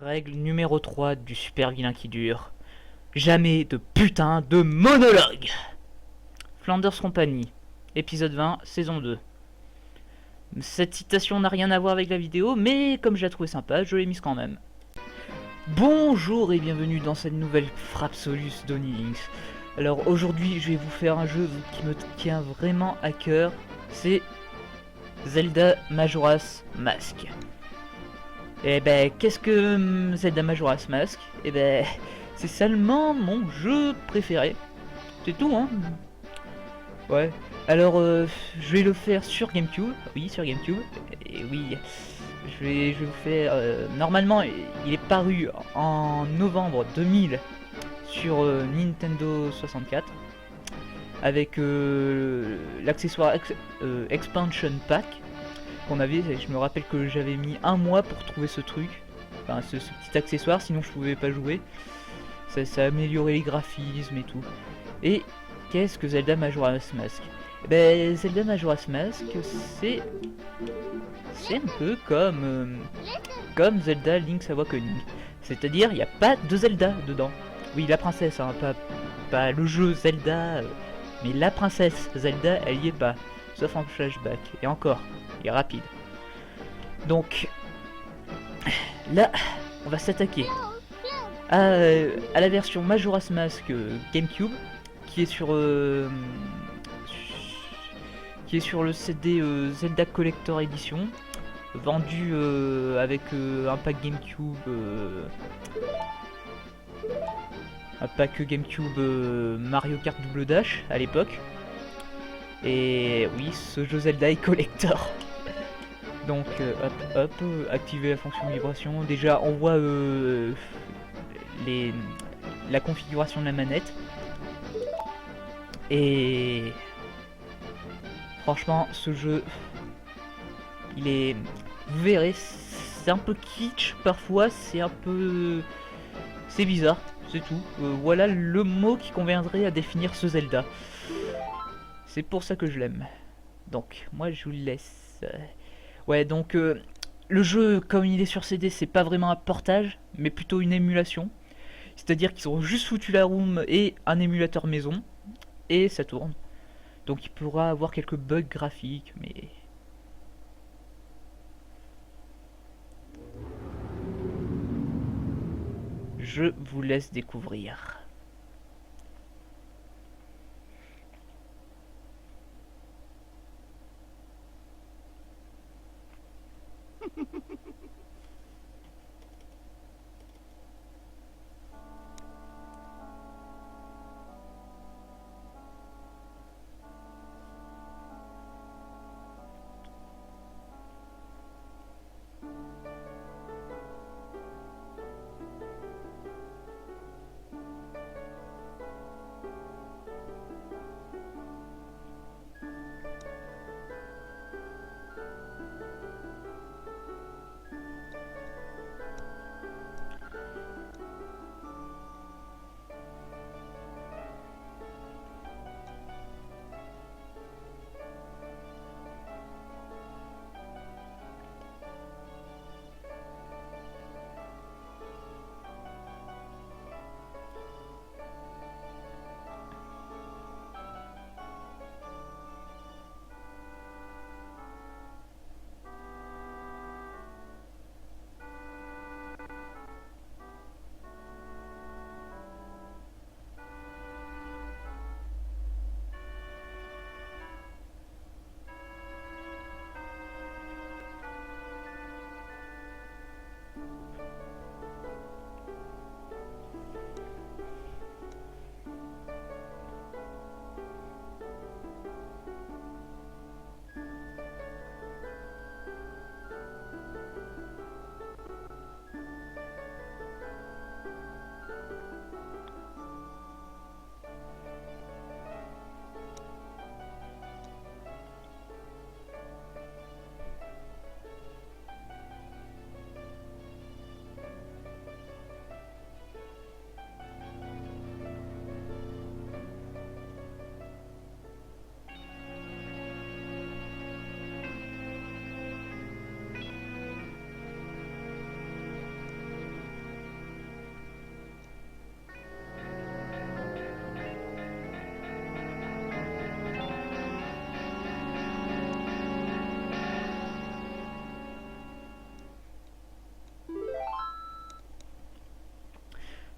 Règle numéro 3 du super vilain qui dure. Jamais de putain de monologue. Flanders Company, épisode 20, saison 2. Cette citation n'a rien à voir avec la vidéo, mais comme je la trouvais sympa, je l'ai mise quand même. Bonjour et bienvenue dans cette nouvelle Frapsolus d'Oni Links. Alors aujourd'hui, je vais vous faire un jeu qui me tient vraiment à cœur. C'est Zelda Majora's Mask. Et ben, qu'est-ce que Zelda Majora's Mask? Et ben, c'est seulement mon jeu préféré. C'est tout, hein. Ouais. Alors, je vais le faire sur GameCube. Oui, sur GameCube. Et oui, je vais vous faire... normalement, il est paru en novembre 2000 sur Nintendo 64. Avec l'accessoire Expansion Pack qu'on avait. Je me rappelle que j'avais mis un mois pour trouver ce truc. Enfin, ce petit accessoire, sinon je pouvais pas jouer. Ça améliorait les graphismes et tout. Et qu'est-ce que Zelda Majora's Mask? Ben, Zelda Majora's Mask, c'est un peu comme Zelda Link's Awakening. C'est-à-dire, il n'y a pas de Zelda dedans. Oui, la princesse, hein, pas le jeu Zelda, mais la princesse Zelda, elle y est pas. Sauf en flashback. Et encore, il est rapide. Donc, là, on va s'attaquer à la version Majora's Mask GameCube, qui est sur le CD Zelda Collector Edition, vendu avec un pack GameCube, Mario Kart Double Dash à l'époque. Et oui, ce jeu Zelda est collector. Donc activer la fonction vibration. Déjà, on voit la configuration de la manette. Et franchement, ce jeu, il est... Vous verrez, c'est un peu kitsch parfois, c'est bizarre, c'est tout. Voilà le mot qui conviendrait à définir ce Zelda. C'est pour ça que je l'aime. Donc, moi je vous laisse. Ouais, donc le jeu, comme il est sur CD, c'est pas vraiment un portage, mais plutôt une émulation. C'est-à-dire qu'ils ont juste foutu la room et un émulateur maison, et ça tourne. Donc il pourra avoir quelques bugs graphiques, mais... Je vous laisse découvrir.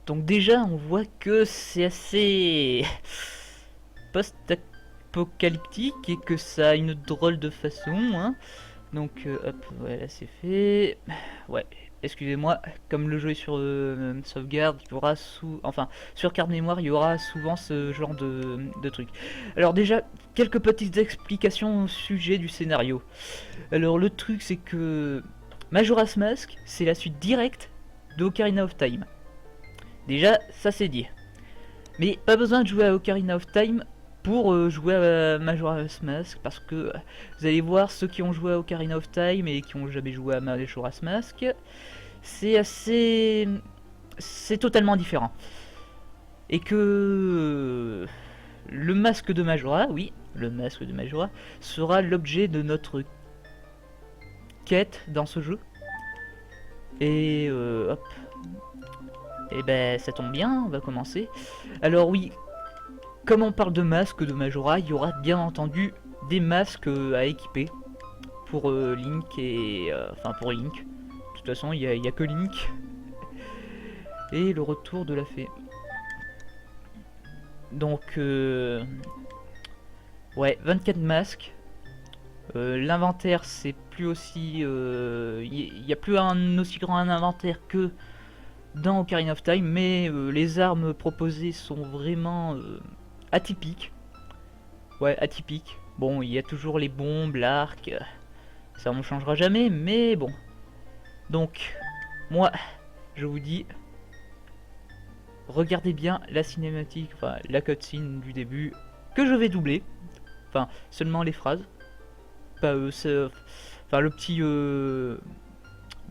Donc déjà, on voit que c'est assez post-apocalyptique et que ça a une drôle de façon, hein. Donc hop, voilà, c'est fait. Ouais, excusez-moi, comme le jeu est sur sauvegarde, il y aura enfin, sur carte mémoire, il y aura souvent ce genre de trucs. Alors déjà, quelques petites explications au sujet du scénario. Alors le truc, c'est que Majora's Mask, c'est la suite directe de Ocarina of Time. Déjà, ça c'est dit. Mais pas besoin de jouer à Ocarina of Time pour jouer à Majora's Mask, parce que vous allez voir, ceux qui ont joué à Ocarina of Time et qui ont jamais joué à Majora's Mask, c'est assez... c'est totalement différent. Et que le masque de Majora, oui, le masque de Majora, sera l'objet de notre quête dans ce jeu. Et hop. Et ben ça tombe bien, on va commencer. Alors oui, comme on parle de masques de Majora, il y aura bien entendu des masques à équiper pour Link et... enfin pour Link. De toute façon, il n'y a que Link. Et le retour de la fée. Donc, ouais, 24 masques. L'inventaire, c'est plus aussi... Il n'y a plus un aussi grand inventaire que dans Ocarina of Time, mais les armes proposées sont vraiment atypiques. Ouais, atypiques. Bon, il y a toujours les bombes, l'arc, ça on ne changera jamais, mais bon. Donc, moi, je vous dis, regardez bien la cinématique, enfin la cutscene du début, que je vais doubler. Enfin, seulement les phrases. Pas enfin le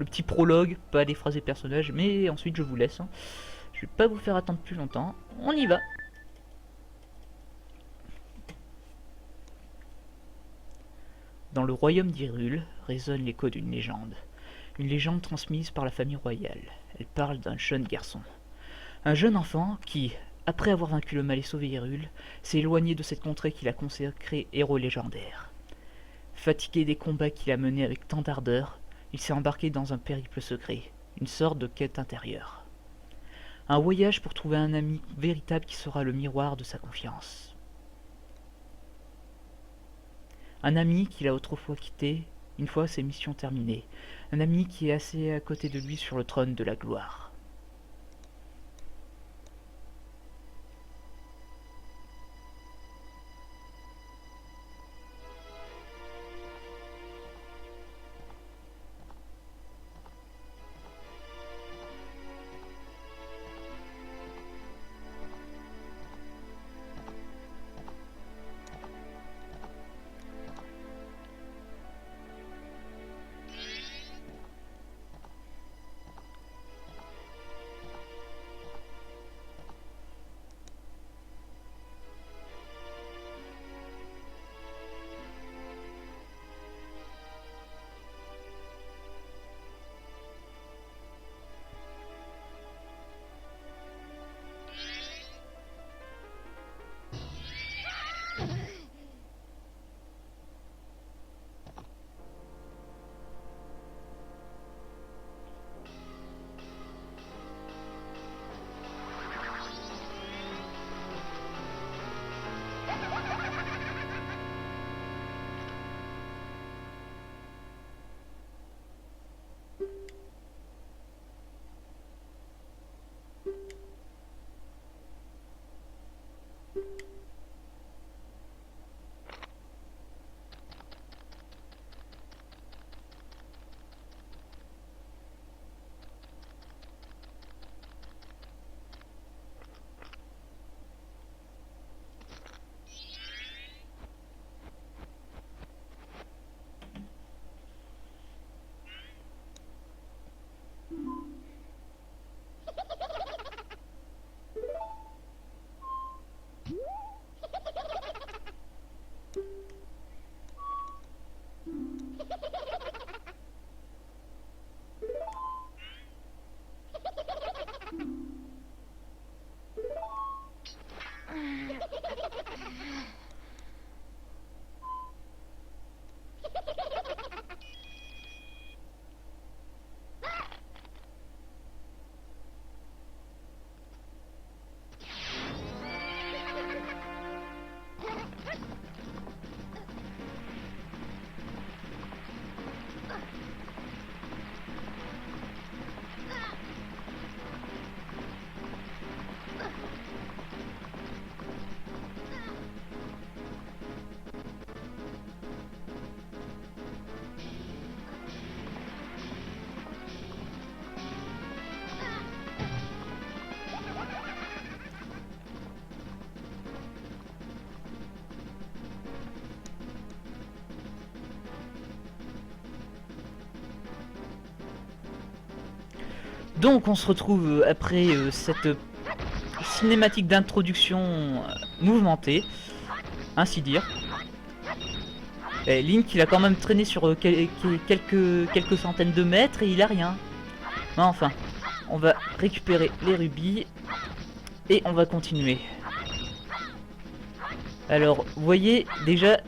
petit prologue, pas les phrases des personnages, mais ensuite je vous laisse. Hein. Je vais pas vous faire attendre plus longtemps. On y va. Dans le royaume d'Hyrule résonne l'écho d'une légende. Une légende transmise par la famille royale. Elle parle d'un jeune garçon. Un jeune enfant qui, après avoir vaincu le mal et sauvé Hyrule, s'est éloigné de cette contrée qu'il a consacrée héros légendaire. Fatigué des combats qu'il a menés avec tant d'ardeur, il s'est embarqué dans un périple secret, une sorte de quête intérieure. Un voyage pour trouver un ami véritable qui sera le miroir de sa confiance. Un ami qu'il a autrefois quitté, une fois ses missions terminées. Un ami qui est assis à côté de lui sur le trône de la gloire. Donc on se retrouve après cette cinématique d'introduction mouvementée, ainsi dire. Et Link il a quand même traîné sur quelques centaines de mètres et il a rien. Mais enfin, on va récupérer les rubis et on va continuer. Alors, vous voyez, déjà,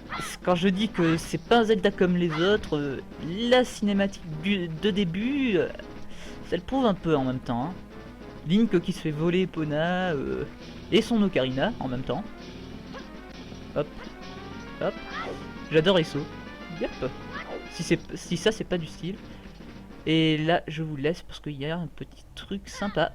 quand je dis que c'est pas un Zelda comme les autres, la cinématique de début, ça le prouve un peu en même temps. Hein. Link qui se fait voler Epona et son ocarina en même temps. Hop, hop. J'adore les sauts. Yep. Si ça c'est pas du style. Et là, je vous laisse parce qu'il y a un petit truc sympa.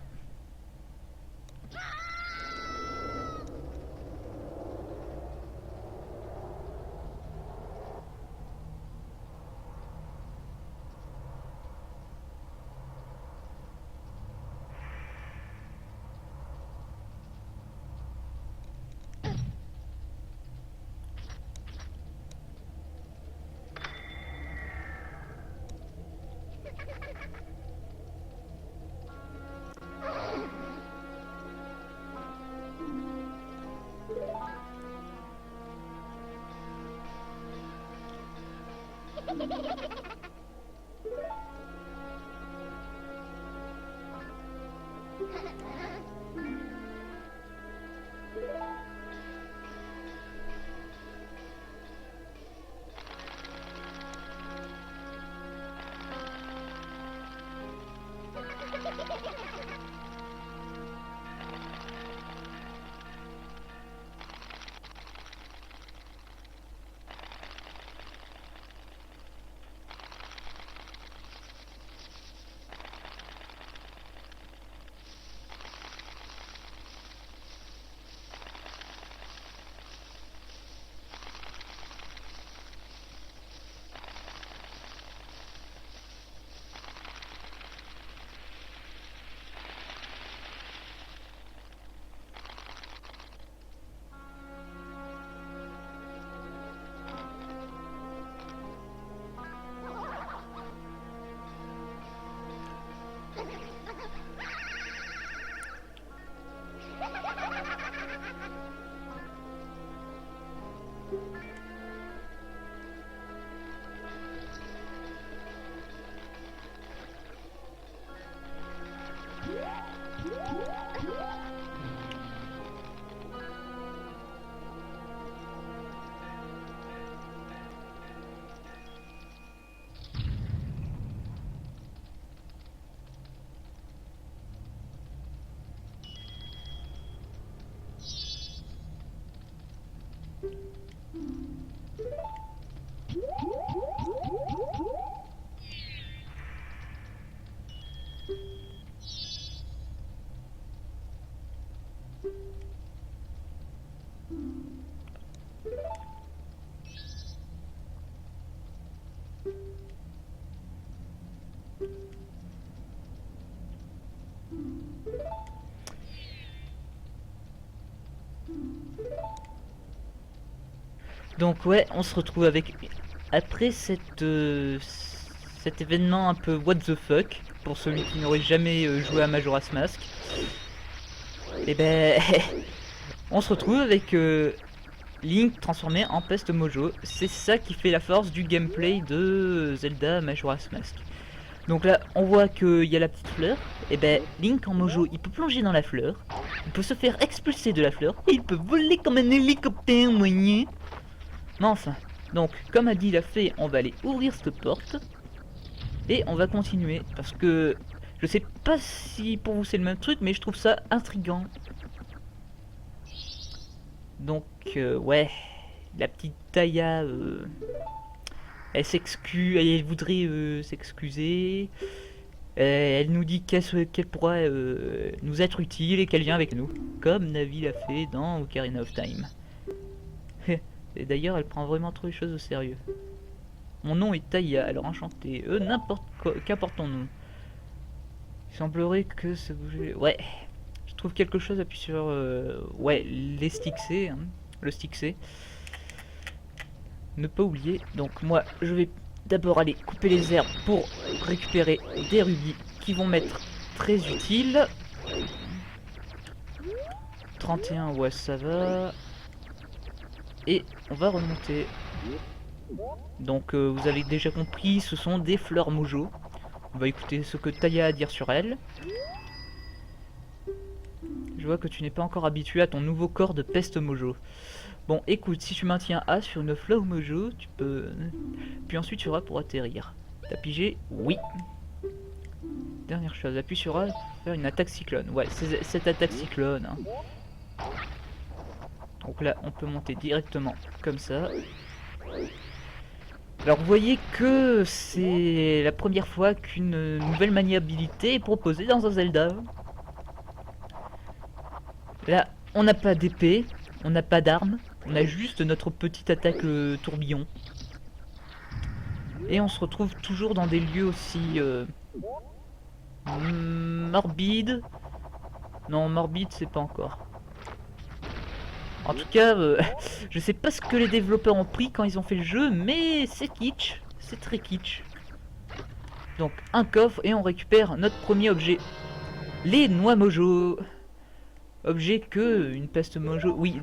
Donc ouais, on se retrouve avec après cet événement un peu what the fuck pour celui qui n'aurait jamais joué à Majora's Mask. Et ben on se retrouve avec Link transformé en Peste Mojo. C'est ça qui fait la force du gameplay de Zelda Majora's Mask. Donc là, on voit qu'il y a la petite fleur. Et ben Link en Mojo, il peut plonger dans la fleur, il peut se faire expulser de la fleur et il peut voler comme un hélicoptère moyen. Mais enfin, donc comme a dit la fée, on va aller ouvrir cette porte et on va continuer parce que je sais pas si pour vous c'est le même truc, mais je trouve ça intriguant. Donc ouais, la petite Taya, elle s'excuse, elle voudrait s'excuser. Elle nous dit qu'elle pourrait nous être utile et qu'elle vient avec nous, comme Navi l'a fait dans Ocarina of Time. Et d'ailleurs, elle prend vraiment trop les choses au sérieux. Mon nom est Taya, alors enchanté. Qu'importe ton nom. Il semblerait que ça bougeait. Ouais, je trouve quelque chose, appuie sur. Ouais, les sticks C, hein, le stick C. Ne pas oublier. Donc, moi, je vais d'abord aller couper les herbes pour récupérer des rubis qui vont mettre très utile. 31, ouais, ça va. Et on va remonter. Donc vous avez déjà compris, ce sont des fleurs mojo. On va écouter ce que Taya a à dire sur elles. Je vois que tu n'es pas encore habitué à ton nouveau corps de peste mojo. Bon, écoute, si tu maintiens A sur une fleur mojo, tu peux... Puis ensuite tu auras pour atterrir. T'as pigé? Oui. Dernière chose, appuie sur A pour faire une attaque cyclone. Ouais, c'est cette attaque cyclone. Hein. Donc là, on peut monter directement comme ça. Alors vous voyez que c'est la première fois qu'une nouvelle maniabilité est proposée dans un Zelda. Là, on n'a pas d'épée, on n'a pas d'arme, on a juste notre petite attaque tourbillon. Et on se retrouve toujours dans des lieux aussi morbides. Non, morbide c'est pas encore. En tout cas, je sais pas ce que les développeurs ont pris quand ils ont fait le jeu, mais c'est kitsch, c'est très kitsch. Donc un coffre et on récupère notre premier objet. Les noix mojo. Objet que une peste mojo. Oui,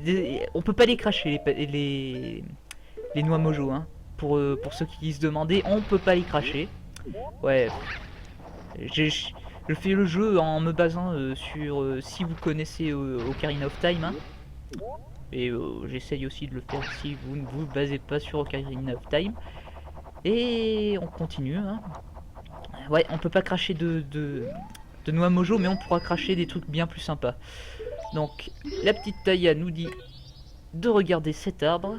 on peut pas les cracher les noix mojo. Hein. Pour ceux qui se demandaient, on peut pas les cracher. Ouais. Je fais le jeu en me basant sur si vous connaissez Ocarina of Time. Hein. Et j'essaye aussi de le faire si vous ne vous basez pas sur Ocarina of Time. Et on continue. Hein. Ouais, on peut pas cracher de noix mojo, mais on pourra cracher des trucs bien plus sympas. Donc, la petite Taya nous dit de regarder cet arbre.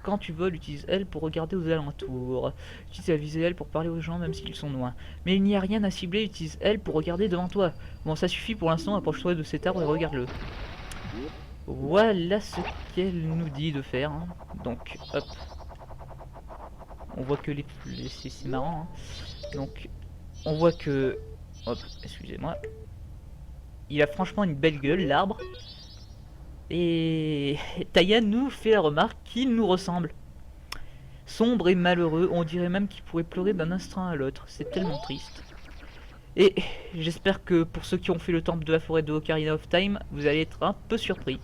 Quand tu voles, utilise L pour regarder aux alentours. Utilise la visée L pour parler aux gens, même s'ils sont loin. Mais il n'y a rien à cibler, utilise L pour regarder devant toi. Bon, ça suffit pour l'instant, approche-toi de cet arbre et regarde-le. Voilà ce qu'elle nous dit de faire. Hein. Donc, hop. On voit que c'est marrant. Hein. Donc, on voit que... Hop, excusez-moi. Il a franchement une belle gueule, l'arbre. Et Taya nous fait la remarque qu'il nous ressemble. Sombre et malheureux, on dirait même qu'il pourrait pleurer d'un instant à l'autre. C'est tellement triste. Et j'espère que pour ceux qui ont fait le temple de la forêt de Ocarina of Time, vous allez être un peu surpris.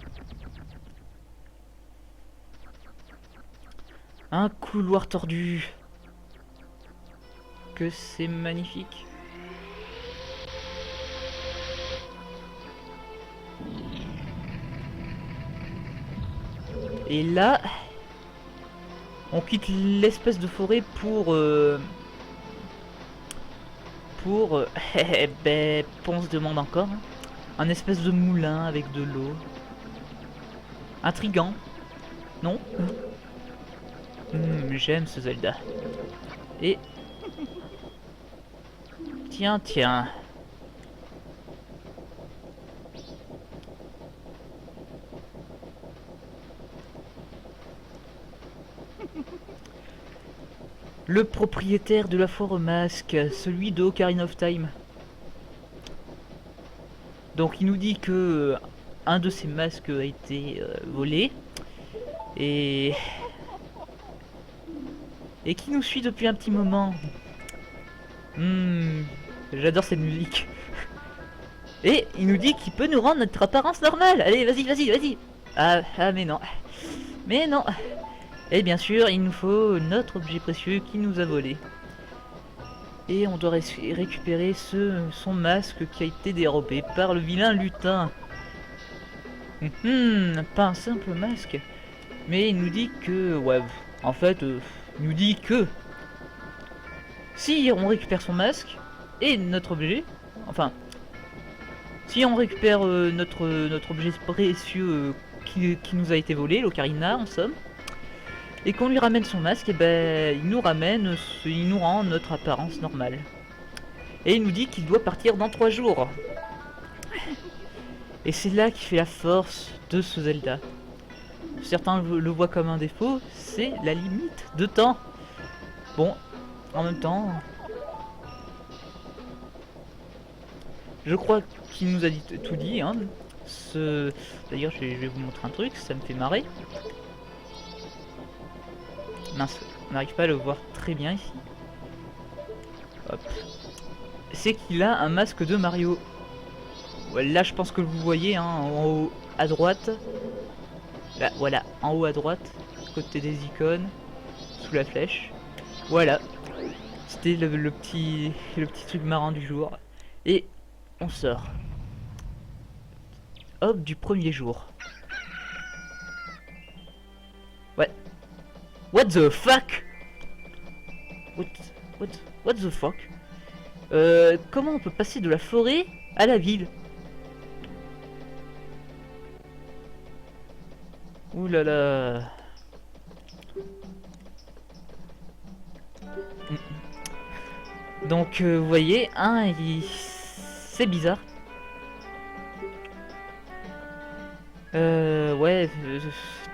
Un couloir tordu. Que c'est magnifique. Et là, on quitte l'espèce de forêt pour ben, on se demande encore, hein, un espèce de moulin avec de l'eau. Intriguant, non? J'aime ce Zelda. Et tiens. Le propriétaire de la foire aux masques, celui de Ocarina of Time. Donc il nous dit que un de ses masques a été volé et qui nous suit depuis un petit moment. J'adore cette musique. Et il nous dit qu'il peut nous rendre notre apparence normale. Allez, vas-y. Ah mais non. Et bien sûr, il nous faut notre objet précieux qui nous a volé. Et on doit récupérer son masque qui a été dérobé par le vilain lutin. Pas un simple masque. Mais il nous dit que... Ouais, en fait, il nous dit que... Si on récupère son masque et notre objet... Enfin... Si on récupère notre objet précieux qui nous a été volé, l'ocarina en somme, et qu'on lui ramène son masque, et ben il nous rend notre apparence normale. Et il nous dit qu'il doit partir dans 3 jours. Et c'est là qui fait la force de ce Zelda. Certains le voient comme un défaut, c'est la limite de temps. Bon, en même temps, je crois qu'il nous a tout dit. Hein. D'ailleurs, je vais vous montrer un truc, ça me fait marrer. Mince, on n'arrive pas à le voir très bien ici. Hop. c'est qu'il a un masque de Mario. Ouais, là, je pense que vous voyez, hein, en haut à droite. Là, voilà, en haut à droite, côté des icônes, sous la flèche. Voilà, c'était le petit truc marrant du jour. Et on sort. Hop, du premier jour. Ouais. What the fuck? What the fuck? Comment on peut passer de la forêt à la ville? Ouh là là. Donc vous voyez, hein, c'est bizarre. Ouais,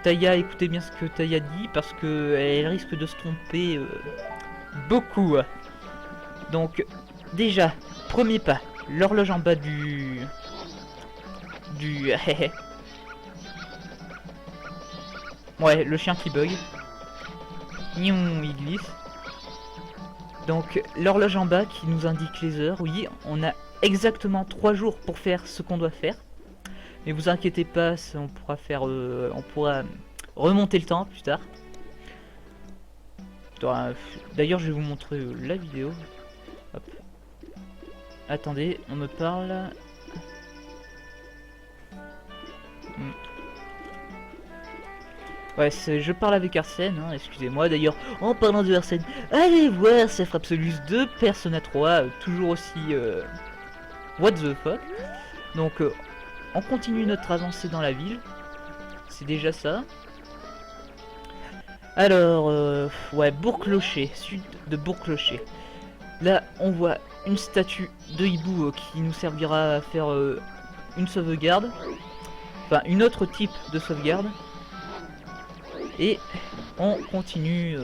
Taya, écoutez bien ce que Taya dit parce que elle risque de se tromper beaucoup. Donc déjà, premier pas, l'horloge en bas du ouais, le chien qui bug. Il glisse. Donc l'horloge en bas qui nous indique les heures. Oui, on a exactement 3 jours pour faire ce qu'on doit faire. Mais vous inquiétez pas, on pourra faire, on pourra remonter le temps plus tard. D'ailleurs, je vais vous montrer la vidéo. Hop. Attendez, on me parle. Ouais, je parle avec Arsène, hein, excusez-moi. D'ailleurs, en parlant de Arsène, allez voir Self Absolus 2, Persona 3, toujours aussi what the fuck. Donc, on continue notre avancée dans la ville. C'est déjà ça. Alors, ouais, Bourg-Clocher, sud de Bourg-Clocher. Là, on voit une statue de hibou qui nous servira à faire une sauvegarde. Enfin, une autre type de sauvegarde. Et on continue.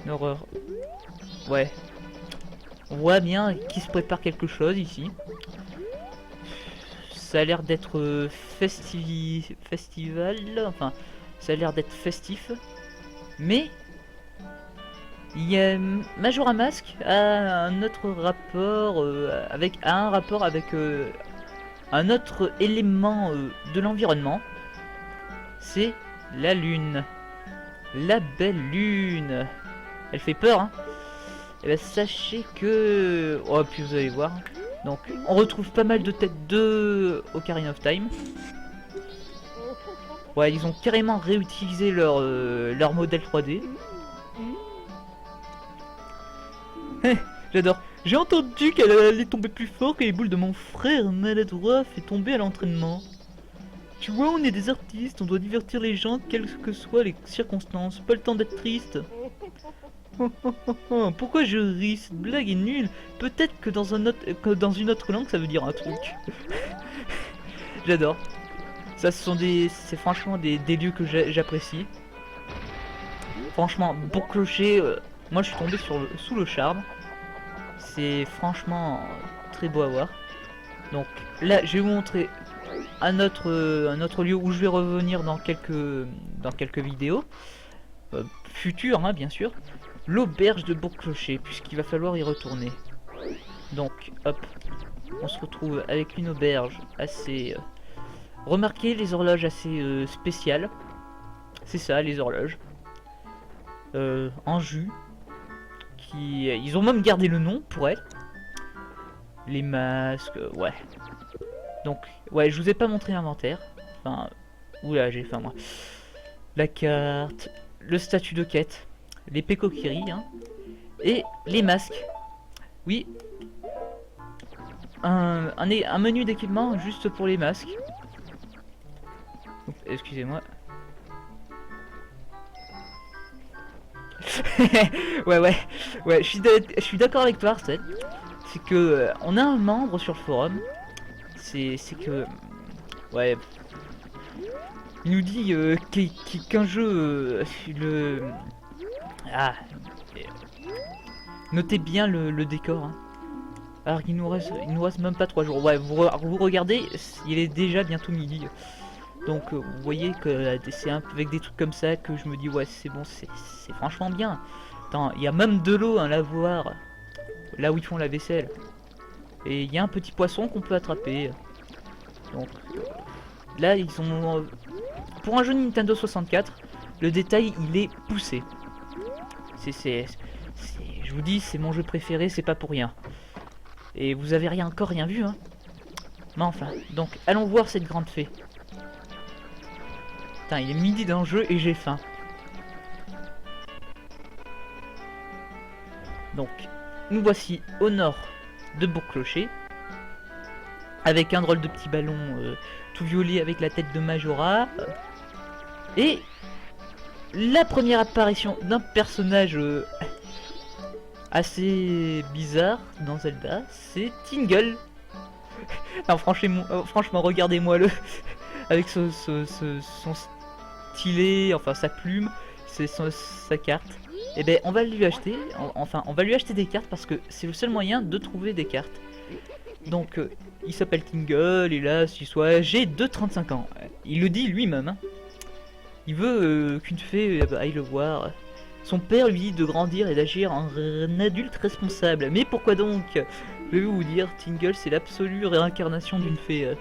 Une horreur. Ouais. On voit bien qu'il se prépare quelque chose ici. Ça a l'air d'être festival. Enfin, ça a l'air d'être festif. Mais il y a Majora Mask a un autre rapport avec un autre élément de l'environnement. C'est la lune. La belle lune. Elle fait peur, hein. Et ben sachez que... Oh, puis vous allez voir. Donc, on retrouve pas mal de têtes de Ocarina of Time. Ouais, ils ont carrément réutilisé leur modèle 3D. J'adore. J'ai entendu qu'elle allait tomber plus fort que les boules de mon frère maladroit fait tomber à l'entraînement. Tu vois, on est des artistes, on doit divertir les gens, quelles que soient les circonstances. Pas le temps d'être triste. Pourquoi je ris? Cette blague est nulle. Peut-être que dans une autre langue, ça veut dire un truc. J'adore. Ça, c'est franchement des lieux que j'apprécie. Franchement, Bourg-Clocher, moi je suis tombé sous le charme. C'est franchement très beau à voir. Donc là, je vais vous montrer un autre lieu où je vais revenir dans quelques vidéos futures, hein, bien sûr. L'auberge de Bourg-Clocher, puisqu'il va falloir y retourner. Donc, hop, on se retrouve avec une auberge assez... Remarquez les horloges assez spéciales. C'est ça, les horloges. En jus. Ils ont même gardé le nom pour elle. Les masques, ouais. Donc, ouais, je vous ai pas montré l'inventaire. Enfin, oula, j'ai faim moi. La carte, le statut de quête, les Pekokiri, hein, et les masques. Oui. Un menu d'équipement juste pour les masques. Excusez-moi. ouais, je suis d'accord avec toi, Arsène. C'est que on a un membre sur le forum. C'est que ouais, il nous dit qu'un jeu notez bien le décor. Hein. Alors il nous reste même pas 3 jours. Ouais, vous regardez, il est déjà bientôt midi. Donc vous voyez que c'est avec des trucs comme ça que je me dis ouais c'est bon, c'est franchement bien. Attends, il y a même de l'eau, un lavoir. là où ils font la vaisselle. Et il y a un petit poisson qu'on peut attraper. Donc là ils ont... pour un jeu Nintendo 64, le détail il est poussé. Je vous dis, c'est mon jeu préféré, c'est pas pour rien. Et vous avez encore rien vu, hein. Mais enfin, donc allons voir cette grande fée. Putain, il est midi dans le jeu et j'ai faim. Donc, nous voici au nord de Bourg-Clocher, avec un drôle de petit ballon tout violet avec la tête de Majora. Et la première apparition d'un personnage assez bizarre dans Zelda, c'est Tingle. Non, franchement, regardez-moi le avec son stylet, enfin sa plume, sa carte. Et ben on va lui acheter, on va lui acheter des cartes parce que c'est le seul moyen de trouver des cartes. Donc il s'appelle Tingle et là il soit âgé de 35 ans. Il le dit lui-même. Hein. Il veut qu'une fée aille le voir. Son père lui dit de grandir et d'agir en un adulte responsable. Mais pourquoi donc? Je vais vous dire, Tingle c'est l'absolue réincarnation d'une fée.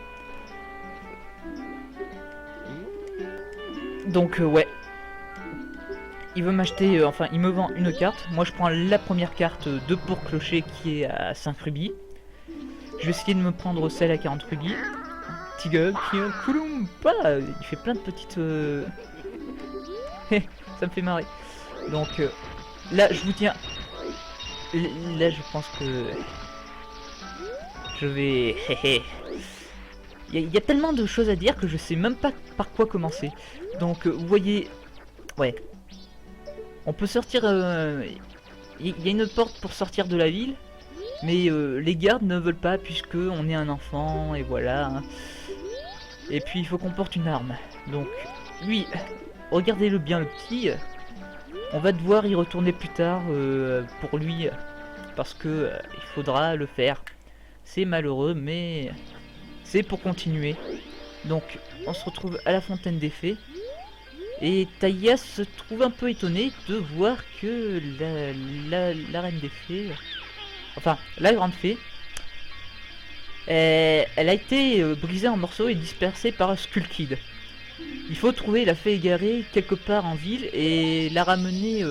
Donc ouais. Il veut m'acheter, enfin il me vend une carte. Moi je prends la première carte de Bourg-Clocher qui est à 5 rubis. Je vais essayer de me prendre celle à 40 rubis. Tingle, Koulumpa, il fait plein de petites... ça me fait marrer. Donc là je vous tiens... Là je pense que... Je vais... Il y a tellement de choses à dire que je sais même pas par quoi commencer. Donc vous voyez... Ouais. On peut sortir... Il y a une porte pour sortir de la ville. Mais les gardes ne veulent pas puisque on est un enfant et voilà. Hein. Et puis il faut qu'on porte une arme. Donc lui, regardez-le bien le petit. On va devoir y retourner plus tard pour lui. Parce que il faudra le faire. C'est malheureux mais c'est pour continuer. Donc on se retrouve à la fontaine des fées. Et Taïa se trouve un peu étonnée de voir que la reine des fées... Enfin, la grande fée, elle a été brisée en morceaux et dispersée par Skull Kid. Il faut trouver la fée égarée quelque part en ville et la ramener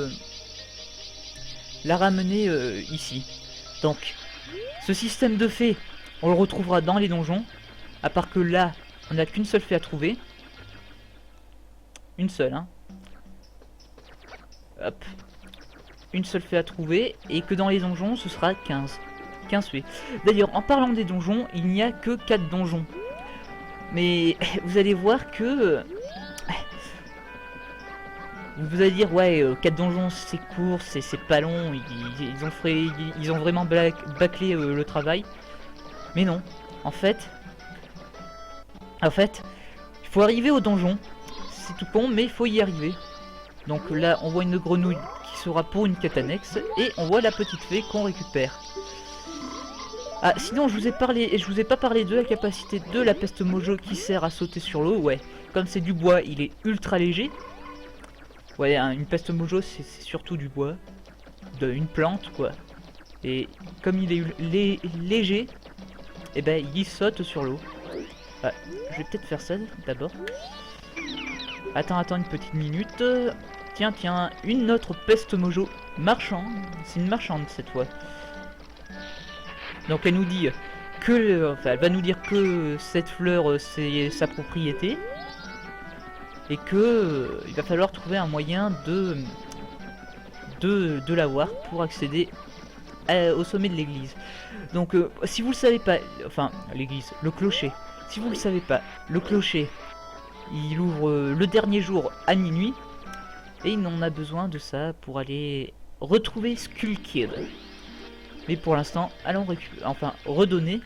ici. Donc, ce système de fées, on le retrouvera dans les donjons, à part que là, on n'a qu'une seule fée à trouver. Une seule, hein. Hop. Une seule fée à trouver, et que dans les donjons, ce sera 15 fées. D'ailleurs, en parlant des donjons, il n'y a que 4 donjons. Mais vous allez voir que... Vous allez dire, ouais, 4 donjons, c'est court, c'est pas long, ils ont vraiment bâclé le travail. Mais non, en fait, il faut arriver au donjon. C'est tout con, mais il faut y arriver. Donc là, on voit une grenouille qui sera pour une quête annexe, et on voit la petite fée qu'on récupère. Ah, sinon, je vous ai pas parlé de la capacité de la peste mojo qui sert à sauter sur l'eau. Ouais, comme c'est du bois, il est ultra léger. Ouais, hein, une peste mojo, c'est surtout du bois, une plante, quoi. Et comme il est léger, et ben il saute sur l'eau. Ah, je vais peut-être faire ça d'abord. Attends une petite minute. Tiens, une autre peste mojo marchande. C'est une marchande cette fois. Donc elle nous dit que... Enfin, elle va nous dire que cette fleur c'est sa propriété. Et que il va falloir trouver un moyen de l'avoir pour accéder au sommet de l'église. Donc si vous le savez pas... Enfin, l'église, le clocher. Si vous le savez pas, le clocher... Il ouvre le dernier jour à minuit. Et il en a besoin de ça pour aller retrouver Skull Kid. Mais pour l'instant, allons redonner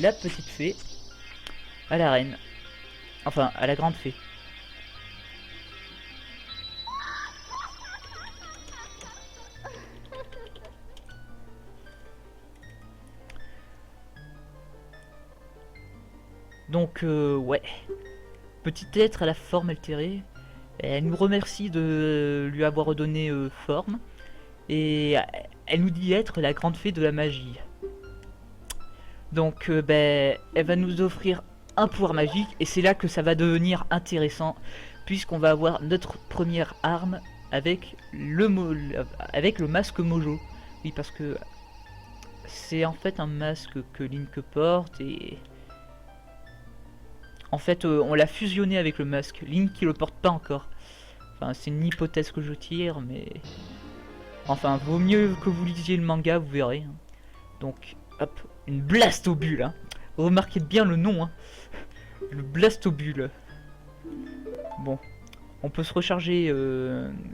la petite fée à la reine. Enfin, à la grande fée. Donc, ouais. Petite lettre à la forme altérée. Elle nous remercie de lui avoir redonné forme. Et elle nous dit être la grande fée de la magie. Donc ben, elle va nous offrir un pouvoir magique et c'est là que ça va devenir intéressant puisqu'on va avoir notre première arme avec le masque Mojo. Oui, parce que c'est en fait un masque que Link porte et en fait on l'a fusionné avec le masque. Link qui le porte pas encore. Enfin, c'est une hypothèse que je tire, mais enfin, vaut mieux que vous lisiez le manga, vous verrez. Donc, hop, une blastobule. Hein. Remarquez bien le nom. Hein. Le blastobule. Bon, on peut se recharger.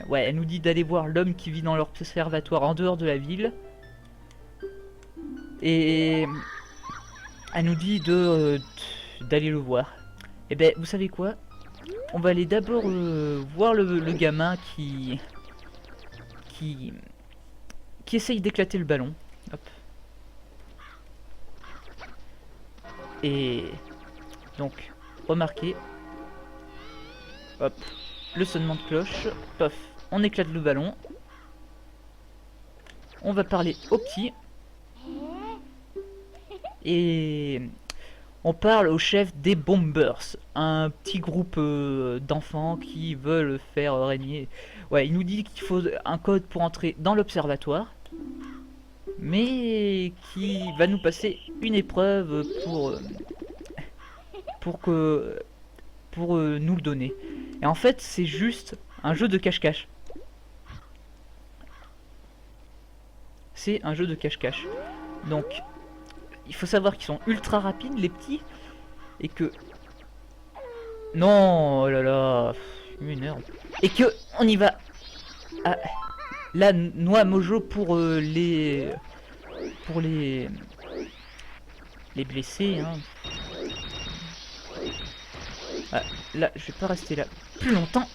Ouais, elle nous dit d'aller voir l'homme qui vit dans l'observatoire en dehors de la ville. Et elle nous dit d'aller le voir. Et ben, vous savez quoi? On va aller d'abord voir le gamin qui essaye d'éclater le ballon. Hop. Et donc, remarquez. Hop. Le sonnement de cloche. Pof. On éclate le ballon. On va parler au petit. Et on parle au chef des Bombers, un petit groupe d'enfants qui veulent faire régner. Ouais, il nous dit qu'il faut un code pour entrer dans l'observatoire, mais qui va nous passer une épreuve pour nous le donner. Et en fait, c'est juste un jeu de cache-cache. C'est un jeu de cache-cache. Donc, il faut savoir qu'ils sont ultra rapides, les petits, et que... Non, oh là là, une heure. Et que on y va à la noix mojo pour les blessés. Hein. Ah, là, je vais pas rester là plus longtemps.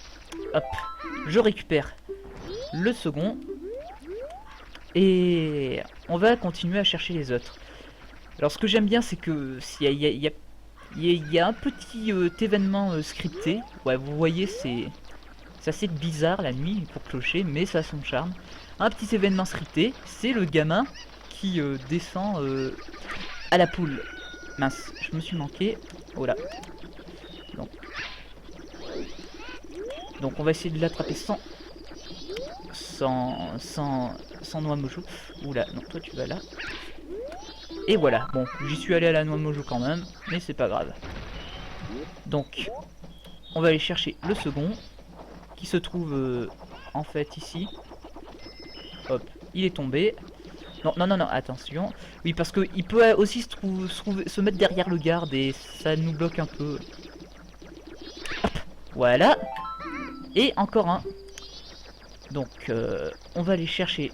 Hop, je récupère le second et on va continuer à chercher les autres. Alors ce que j'aime bien c'est que il y a un petit événement scripté. Ouais, vous voyez, c'est assez bizarre la nuit pour clocher, mais ça a son charme. Un petit événement scripté, c'est le gamin qui descend à la poule. Mince, je me suis manqué. Oh là. Donc on va essayer de l'attraper sans noix mojo. Oula, non, toi tu vas là. Et voilà, bon, j'y suis allé à la noix mojo quand même, mais c'est pas grave. Donc, on va aller chercher le second, qui se trouve en fait ici. Hop, il est tombé. Non, non, non, non, attention. Oui, parce qu'il peut aussi se mettre derrière le garde et ça nous bloque un peu. Hop, voilà. Et encore un. Donc, on va aller chercher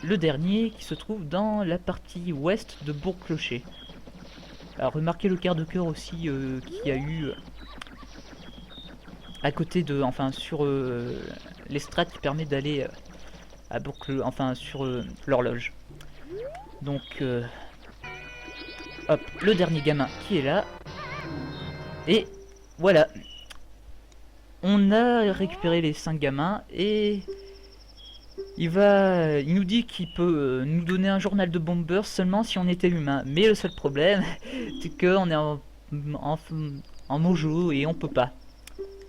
le dernier qui se trouve dans la partie ouest de Bourg-Clocher. Alors remarquez le quart de cœur aussi qu'il y a eu à côté de, enfin sur l'estrade qui permet d'aller à Bourg-Clocher, enfin sur l'horloge. Donc hop, le dernier gamin qui est là. Et voilà. On a récupéré les 5 gamins et il nous dit qu'il peut nous donner un journal de Bombers seulement si on était humain. Mais le seul problème, c'est qu'on est en mojo et on peut pas.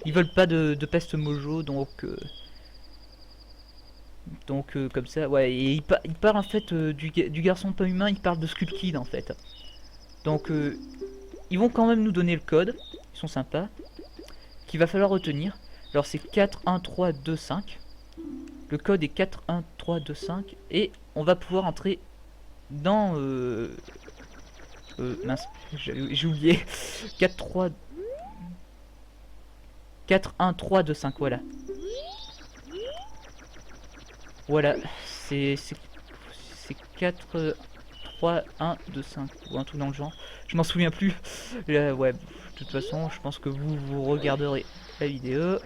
Ils veulent pas de peste mojo, donc comme ça, ouais. Et il parle en fait du garçon pas humain, il parle de Skull Kid en fait. Donc ils vont quand même nous donner le code, ils sont sympas, qu'il va falloir retenir. Alors c'est 41325. Le code est 41325 et on va pouvoir entrer dans mince, j'ai oublié. 41325, voilà. Voilà, c'est 43125 ou un truc dans le genre. Je m'en souviens plus. Là, ouais, de toute façon, je pense que vous regarderez la vidéo.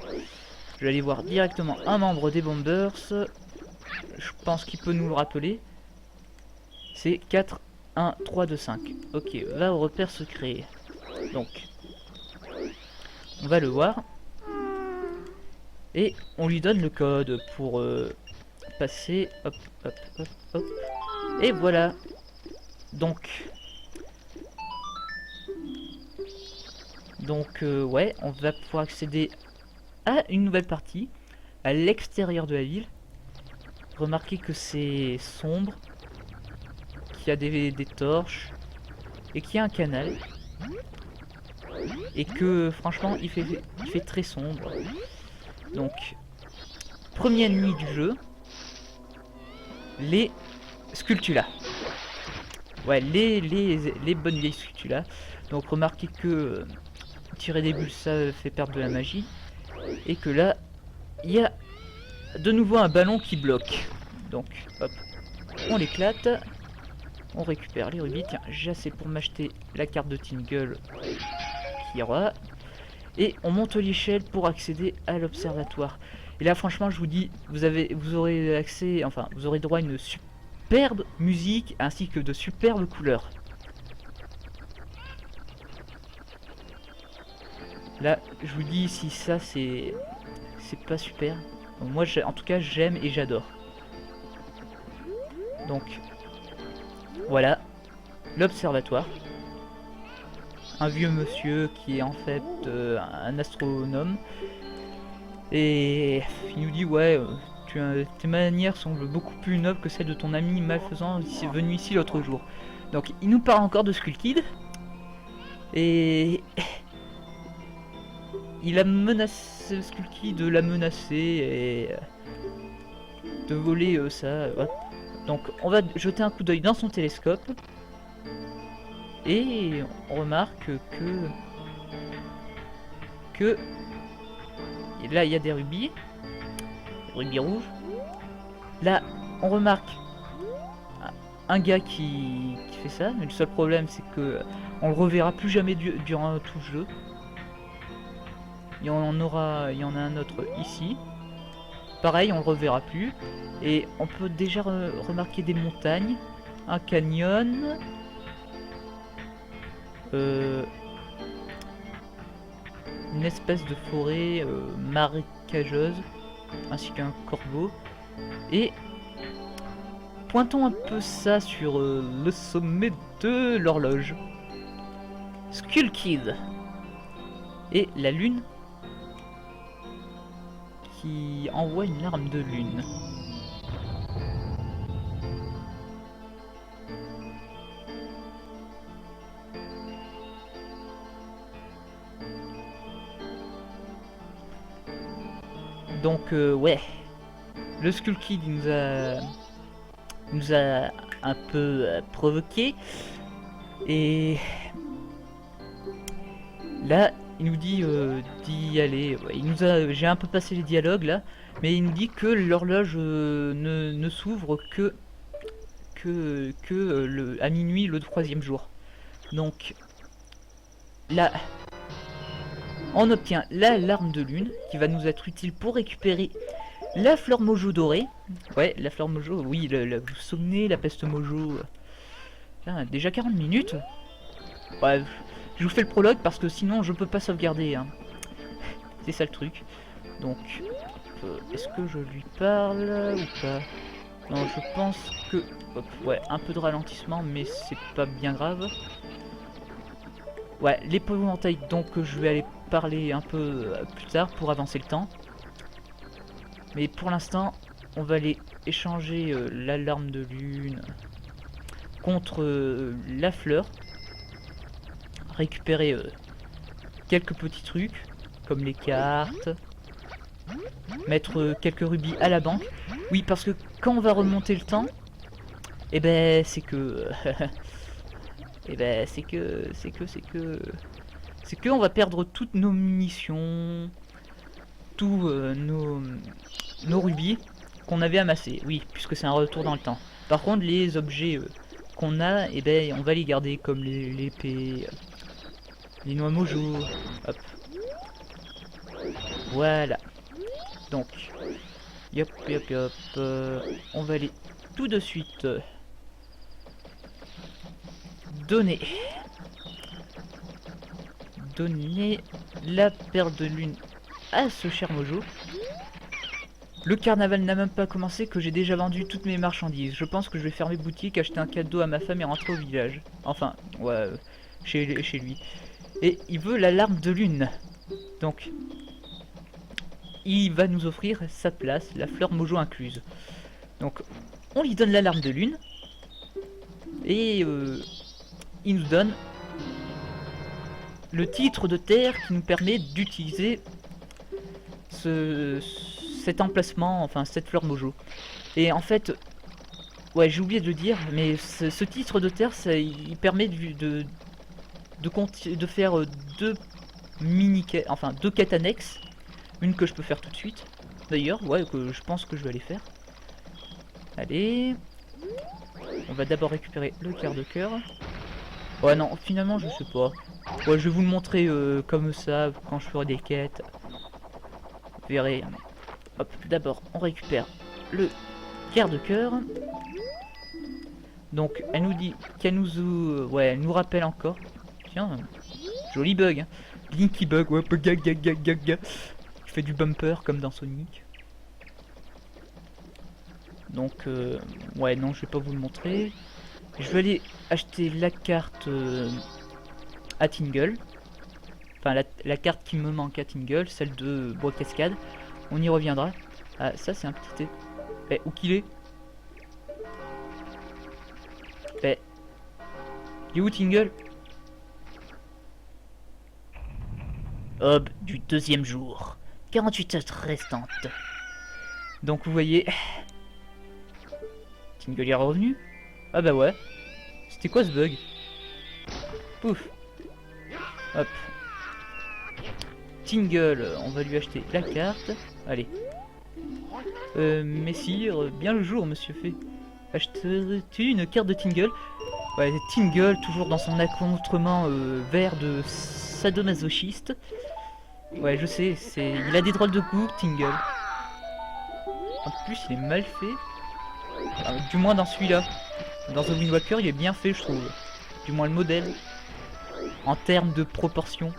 Je vais aller voir directement un membre des Bombers. Je pense qu'il peut nous le rappeler. C'est 41325. Ok, va au repère secret. Donc, on va le voir. Et on lui donne le code pour passer. Hop, hop, hop, hop. Et voilà. Donc, ouais, on va pouvoir accéder à une nouvelle partie, à l'extérieur de la ville. Remarquez que c'est sombre, qu'il y a des torches, et qu'il y a un canal. Et que franchement il fait très sombre. Donc, premier ennemi du jeu, les Skulltula. Ouais, les bonnes vieilles Skulltula. Donc remarquez que tirer des bulles ça fait perdre de la magie. Et que là, il y a de nouveau un ballon qui bloque. Donc, hop, on l'éclate. On récupère les rubis. Tiens, j'ai assez pour m'acheter la carte de Tingle qui aura. Et on monte l'échelle pour accéder à l'observatoire. Et là, franchement, je vous dis, vous aurez accès, enfin, vous aurez droit à une superbe musique ainsi que de superbes couleurs. Là, je vous dis, si ça, c'est pas super. Donc, moi, en tout cas, j'aime et j'adore. Donc, voilà, l'observatoire. Un vieux monsieur qui est en fait un astronome. Et il nous dit ouais, tes manières semblent beaucoup plus nobles que celles de ton ami malfaisant venu ici l'autre jour. Donc il nous parle encore de Skull Kid. Et il a menacé Skull Kid, l'a menacé et de voler ça. Hop. Donc on va jeter un coup d'œil dans son télescope. Et on remarque que là il y a des rubis rouges. Là on remarque un gars qui fait ça, mais le seul problème c'est que on le reverra plus jamais durant tout le jeu. Il y en a un autre ici. Pareil, on le reverra plus. Et on peut déjà remarquer des montagnes, un canyon. Une espèce de forêt marécageuse, ainsi qu'un corbeau. Et pointons un peu ça sur le sommet de l'horloge. Skull Kid et la lune qui envoie une larme de lune. Donc ouais, le Skull Kid nous a un peu provoqué et là il nous dit d'y aller. Ouais, j'ai un peu passé les dialogues là, mais il nous dit que l'horloge ne s'ouvre à minuit le 3e jour. Donc là on obtient la larme de lune qui va nous être utile pour récupérer la fleur mojo dorée. Ouais, la fleur mojo, oui, vous vous souvenez, la peste mojo. Ah, déjà 40 minutes. Ouais, je vous fais le prologue parce que sinon je peux pas sauvegarder. Hein. C'est ça le truc. Donc, est-ce que je lui parle ou pas? Non, je pense que... Hop, ouais, un peu de ralentissement, mais c'est pas bien grave. Ouais, l'épouvantail, donc je vais aller parler un peu plus tard pour avancer le temps. Mais pour l'instant, on va aller échanger l'alarme de lune contre la fleur. Récupérer quelques petits trucs, comme les cartes. Mettre quelques rubis à la banque. Oui, parce que quand on va remonter le temps, eh ben c'est que... et ben c'est que on va perdre toutes nos munitions, tous nos rubis qu'on avait amassés. Oui, puisque c'est un retour dans le temps. Par contre, les objets qu'on a, et ben on va les garder comme l'épée, les noix mojo. Hop. Voilà. Donc, yop, on va aller tout de suite donner la perle de lune à ce cher mojo. Le carnaval n'a même pas commencé que j'ai déjà vendu toutes mes marchandises. Je pense que je vais fermer boutique, acheter un cadeau à ma femme et rentrer au village. Enfin, ouais, chez lui. Et il veut la larme de lune. Donc, il va nous offrir sa place, la fleur mojo incluse. Donc, on lui donne la larme de lune. Et il nous donne le titre de terre qui nous permet d'utiliser cet emplacement, enfin cette fleur mojo. Et en fait, ouais, j'ai oublié de le dire, mais ce titre de terre, ça, il permet de faire deux mini-quêtes, enfin deux quêtes annexes. Une que je peux faire tout de suite, d'ailleurs, ouais, que je pense que je vais aller faire. Allez, on va d'abord récupérer le quart de cœur. Ouais, non, finalement, je sais pas. Ouais, je vais vous le montrer comme ça quand je ferai des quêtes. Vous verrez. Hop, d'abord, on récupère le quart de cœur. Donc, elle nous dit qu'elle nous... ouais, elle nous rappelle encore. Tiens, joli bug. Hein. Linky bug, ouais, gaga. Je fais du bumper comme dans Sonic. Donc, ouais, non, je vais pas vous le montrer. Je vais aller acheter la carte à Tingle. Enfin, la carte qui me manque à Tingle, celle de Bois Cascade. On y reviendra. Ah, ça, c'est un petit... Eh, où qu'il est? Eh, il est où Tingle? Hop, du deuxième jour. 48 heures restantes. Donc, vous voyez... Tingle est revenu? Ah bah ouais. C'était quoi ce bug? Pouf. Hop. Tingle, on va lui acheter la carte. Allez. Messire, bien le jour, monsieur Fée. Acheterais-tu une carte de Tingle? Ouais, Tingle, toujours dans son accoutrement vert de sadomasochiste. Ouais, je sais, il a des drôles de goût, Tingle. En plus, il est mal fait. Ah, du moins dans celui-là. Dans The Wind Waker, il est bien fait, je trouve. Du moins le modèle. En termes de proportion.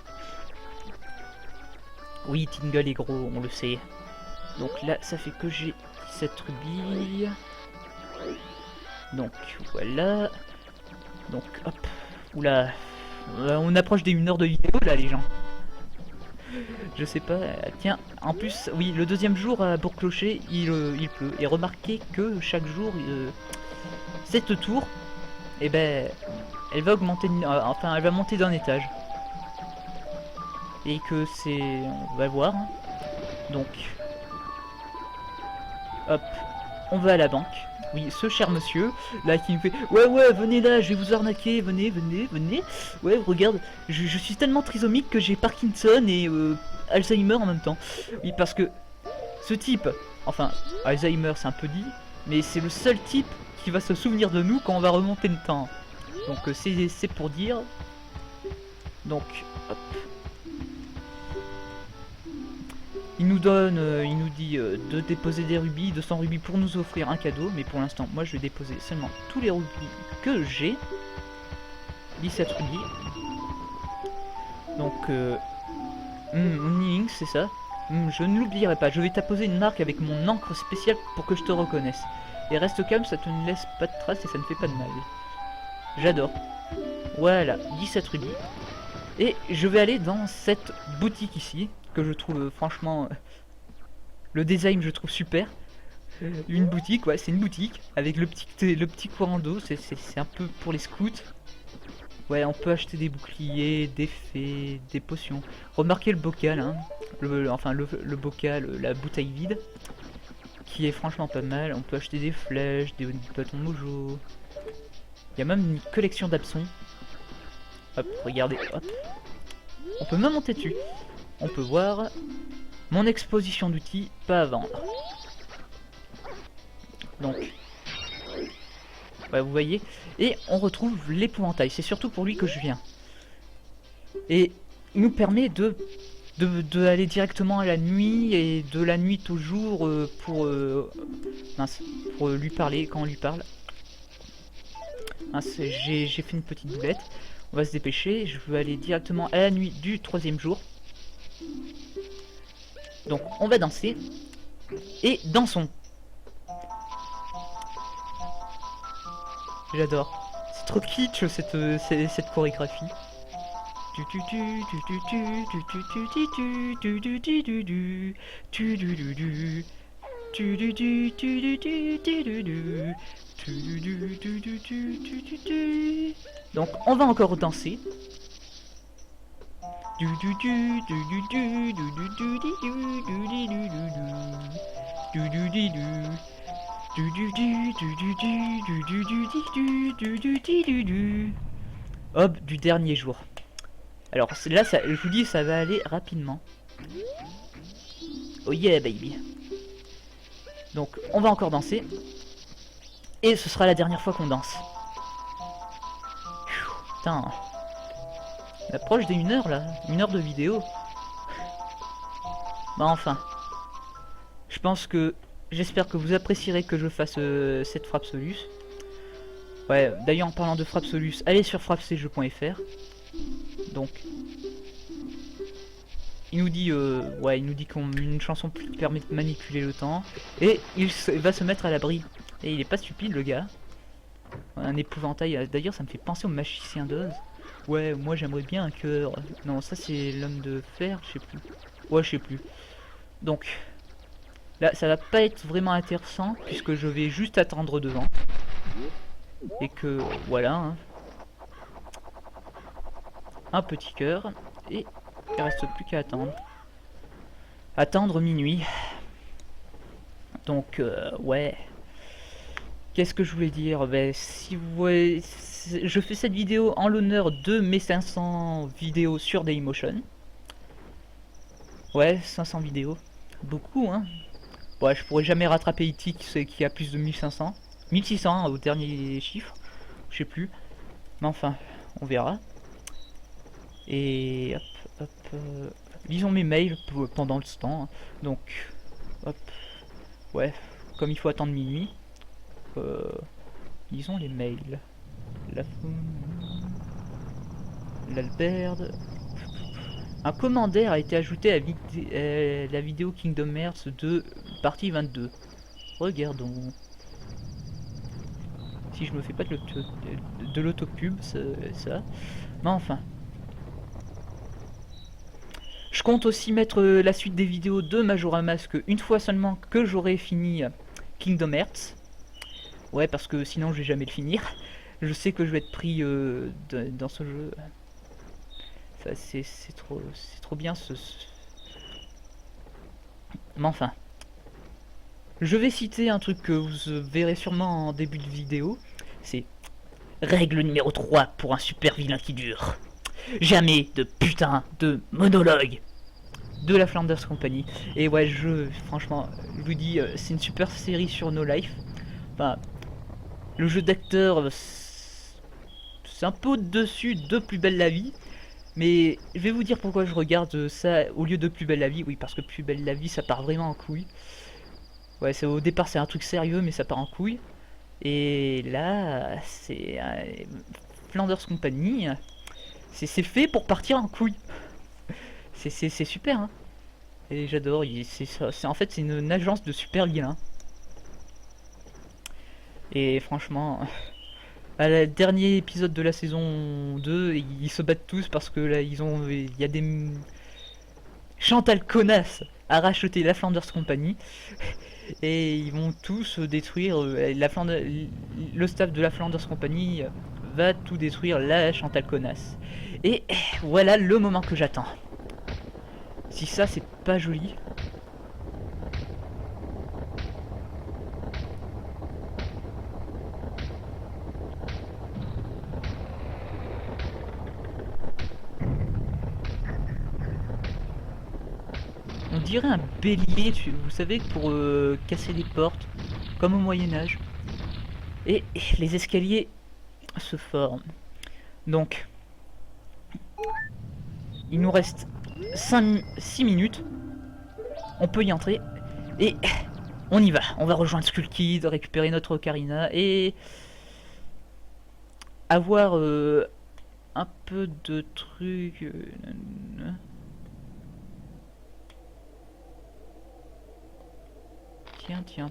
Oui, Tingle est gros, on le sait. Donc là, ça fait que j'ai 17 rubis. Donc voilà. Donc hop. Oula. On approche des 1 heure de vidéo là, les gens. Je sais pas. Tiens, en plus, oui, le deuxième jour à Bourg-Clocher, il pleut. Et remarquez que chaque jour, cette tour, eh ben, elle va augmenter, enfin, elle va monter d'un étage. Et que c'est, on va voir. Hein. Donc, hop, on va à la banque. Oui, ce cher monsieur, là, qui me fait « Ouais, venez là, je vais vous arnaquer, venez. Ouais, regarde, je suis tellement trisomique que j'ai Parkinson et Alzheimer en même temps. » Oui, parce que ce type, enfin, Alzheimer, c'est un peu dit, mais c'est le seul type qui va se souvenir de nous quand on va remonter le temps. Donc, c'est pour dire. Donc, hop. Il nous donne, il nous dit de déposer des rubis, 200 rubis pour nous offrir un cadeau, mais pour l'instant, moi je vais déposer seulement tous les rubis que j'ai. 17 rubis. Donc, Niling, c'est ça. Je ne l'oublierai pas, je vais t'apposer une marque avec mon encre spéciale pour que je te reconnaisse. Et reste calme, ça te ne laisse pas de traces et ça ne fait pas de mal. J'adore. Voilà, 17 rubis. Et je vais aller dans cette boutique ici, que je trouve franchement... le design je trouve super. Une boutique, ouais, c'est une boutique, avec le petit courant d'eau, c'est un peu pour les scouts. Ouais, on peut acheter des boucliers, des fées, des potions. Remarquez le bocal, hein, le bocal, la bouteille vide, qui est franchement pas mal. On peut acheter des flèches, des bâtons mojo. Il y a même une collection d'absons. Hop, regardez, hop. On peut même monter dessus. On peut voir mon exposition d'outils, pas à vendre. Donc, ouais, vous voyez. Et on retrouve l'épouvantail. C'est surtout pour lui que je viens. Et il nous permet de aller directement à la nuit et de la nuit au jour pour lui parler quand on lui parle. J'ai fait une petite boulette. On va se dépêcher. Je veux aller directement à la nuit du 3e jour. Donc on va danser. Et dansons. J'adore. C'est trop kitsch cette chorégraphie. Donc on va encore danser. Hop, du dernier jour. Alors là, ça, je vous dis, ça va aller rapidement. Oh yeah, baby. Donc, on va encore danser. Et ce sera la dernière fois qu'on danse. Putain. On approche des 1 heure là. 1 heure de vidéo. Bah enfin. Je pense que... J'espère que vous apprécierez que je fasse cette frappe Solus. Ouais, d'ailleurs en parlant de frappe Solus, allez sur frappcjeux.fr. Donc... Il nous dit, ouais, il nous dit qu'on une chanson qui permet de manipuler le temps. Et il va se mettre à l'abri. Et il est pas stupide le gars. Un épouvantail. D'ailleurs ça me fait penser au magicien d'Oz. Ouais, moi j'aimerais bien un cœur. Non, ça c'est l'homme de fer, je sais plus. Ouais, je sais plus. Donc, là ça va pas être vraiment intéressant puisque je vais juste attendre devant. Et que, voilà. Hein. Un petit cœur. Et il reste plus qu'à attendre. Attendre minuit. Donc, ouais. Qu'est-ce que je voulais dire? Ben, si vous voyez... Je fais cette vidéo en l'honneur de mes 500 vidéos sur Dailymotion. Ouais, 500 vidéos. Beaucoup, hein. Ouais, je pourrais jamais rattraper E.T. qui a plus de 1500. 1600 hein, au dernier chiffre. Je sais plus. Mais enfin, on verra. Et hop, hop. Lisons mes mails pendant le temps. Hein. Donc, hop. Ouais, comme il faut attendre minuit. Lisons les mails. L'Alberde. Un commentaire a été ajouté à la vidéo Kingdom Hearts 2 partie 22. Regardons. Si je me fais pas de l'autopub, ça. Mais enfin. Je compte aussi mettre la suite des vidéos de Majora Mask une fois seulement que j'aurai fini Kingdom Hearts. Ouais, parce que sinon je vais jamais le finir. Je sais que je vais être pris dans ce jeu. C'est trop bien Mais enfin. Je vais citer un truc que vous verrez sûrement en début de vidéo. C'est règle numéro 3 pour un super vilain qui dure. Jamais de putain de monologue de la Flanders Company. Et ouais, franchement, je vous dis, c'est une super série sur No Life. Enfin, le jeu d'acteur, c'est un peu au-dessus de Plus Belle la Vie. Mais je vais vous dire pourquoi je regarde ça au lieu de Plus Belle la Vie. Oui, parce que Plus Belle la Vie, ça part vraiment en couille. Ouais, au départ, c'est un truc sérieux, mais ça part en couille. Et là, c'est Flanders Company. C'est fait pour partir en couille. C'est super, hein. Et j'adore. En fait, c'est une agence de super vilains. Et franchement, à la dernier épisode de la saison 2, ils se battent tous parce que là, il y a des... Chantal Connasse a racheté la Flanders Company. Et ils vont tous détruire le staff de la Flanders Company va tout détruire la Chantal Connasse. Et voilà le moment que j'attends. Si ça c'est pas joli. On dirait un bélier, vous savez, pour casser les portes, comme au Moyen-Âge. Et les escaliers se forment. Donc, il nous reste 6 minutes. On peut y entrer. Et on y va. On va rejoindre Skull Kid, récupérer notre ocarina et avoir un peu de trucs. Tiens.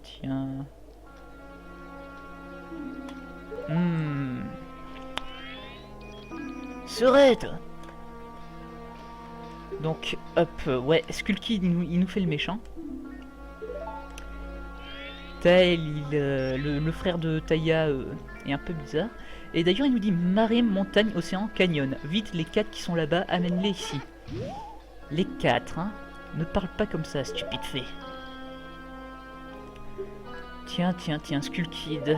Serette. Donc, hop, ouais, Skulky, il nous fait le méchant. Tael, le frère de Taya est un peu bizarre. Et d'ailleurs, il nous dit marée, montagne, océan, canyon. Vite, les 4 qui sont là-bas, amène-les ici. Les 4, hein. Ne parle pas comme ça, stupide fée. Tiens, Skullkid.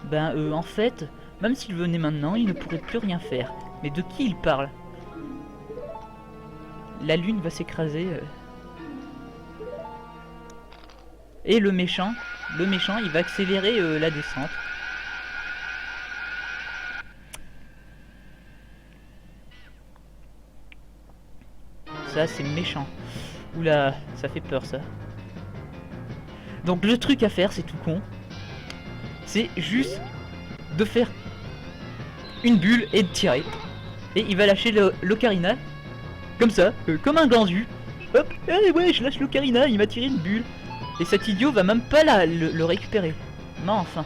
Ben, en fait, même s'il venait maintenant, il ne pourrait plus rien faire. Mais de qui il parle? La lune va s'écraser. Et le méchant, il va accélérer la descente. Ça, c'est méchant. Oula, ça fait peur, ça. Donc le truc à faire, c'est tout con. C'est juste de faire une bulle et de tirer. Et il va lâcher l'ocarina. Comme ça, comme un glandu. Hop, ouais, je lâche l'ocarina, il m'a tiré une bulle. Et cet idiot va même pas le récupérer. Mais enfin,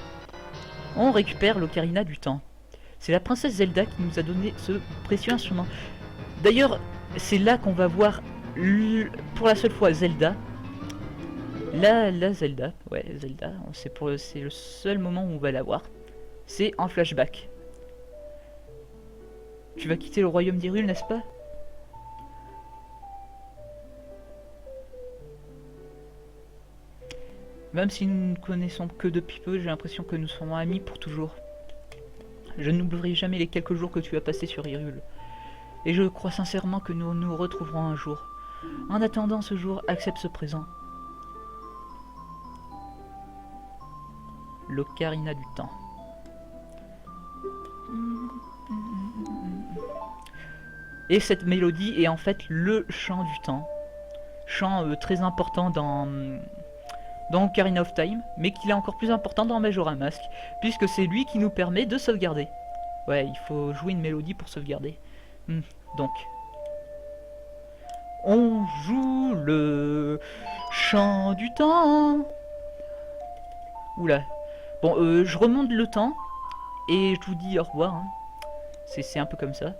on récupère l'ocarina du temps. C'est la princesse Zelda qui nous a donné ce précieux instrument. D'ailleurs, c'est là qu'on va voir pour la seule fois Zelda. La Zelda, ouais, Zelda, c'est le seul moment où on va la voir. C'est en flashback. Tu vas quitter le royaume d'Hyrule, n'est-ce pas? Même si nous ne connaissons que depuis peu, j'ai l'impression que nous serons amis pour toujours. Je n'oublierai jamais les quelques jours que tu as passés sur Hyrule. Et je crois sincèrement que nous nous retrouverons un jour. En attendant ce jour, accepte ce présent. L'ocarina du temps. Et cette mélodie est en fait le chant du temps. Chant très important dans Ocarina of Time, mais qu'il est encore plus important dans Majora Mask, puisque c'est lui qui nous permet de sauvegarder. Ouais, il faut jouer une mélodie pour sauvegarder. Donc, on joue le chant du temps. Oula. Bon, je remonte le temps et je vous dis au revoir. Hein. C'est un peu comme ça.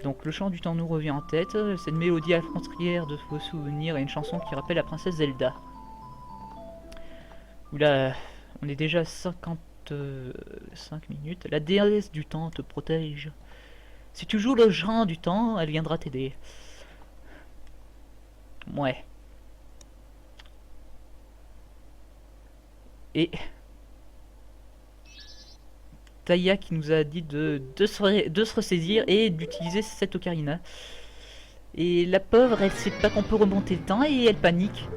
Donc le chant du temps nous revient en tête. Cette mélodie à la frontière de vos souvenirs et une chanson qui rappelle la princesse Zelda. Oula, on est déjà à 55 minutes. La déesse du temps te protège. Si tu joues le chant du temps, elle viendra t'aider. Ouais. Et Taya qui nous a dit de se ressaisir et d'utiliser cette ocarina. Et la pauvre, elle sait pas qu'on peut remonter le temps et elle panique.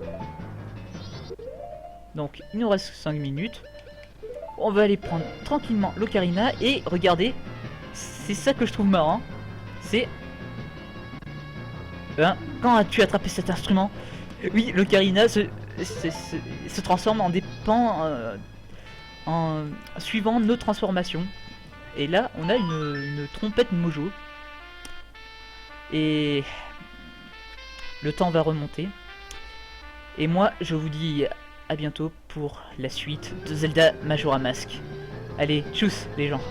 Donc il nous reste 5 minutes. On va aller prendre tranquillement l'ocarina et regardez, c'est ça que je trouve marrant. C'est... quand as-tu attrapé cet instrument? Oui, l'ocarina se transforme en des pans en suivant nos transformations. Et là, on a une trompette mojo. Et le temps va remonter. Et moi, je vous dis à bientôt pour la suite de Zelda Majora Mask. Allez, tchuss les gens.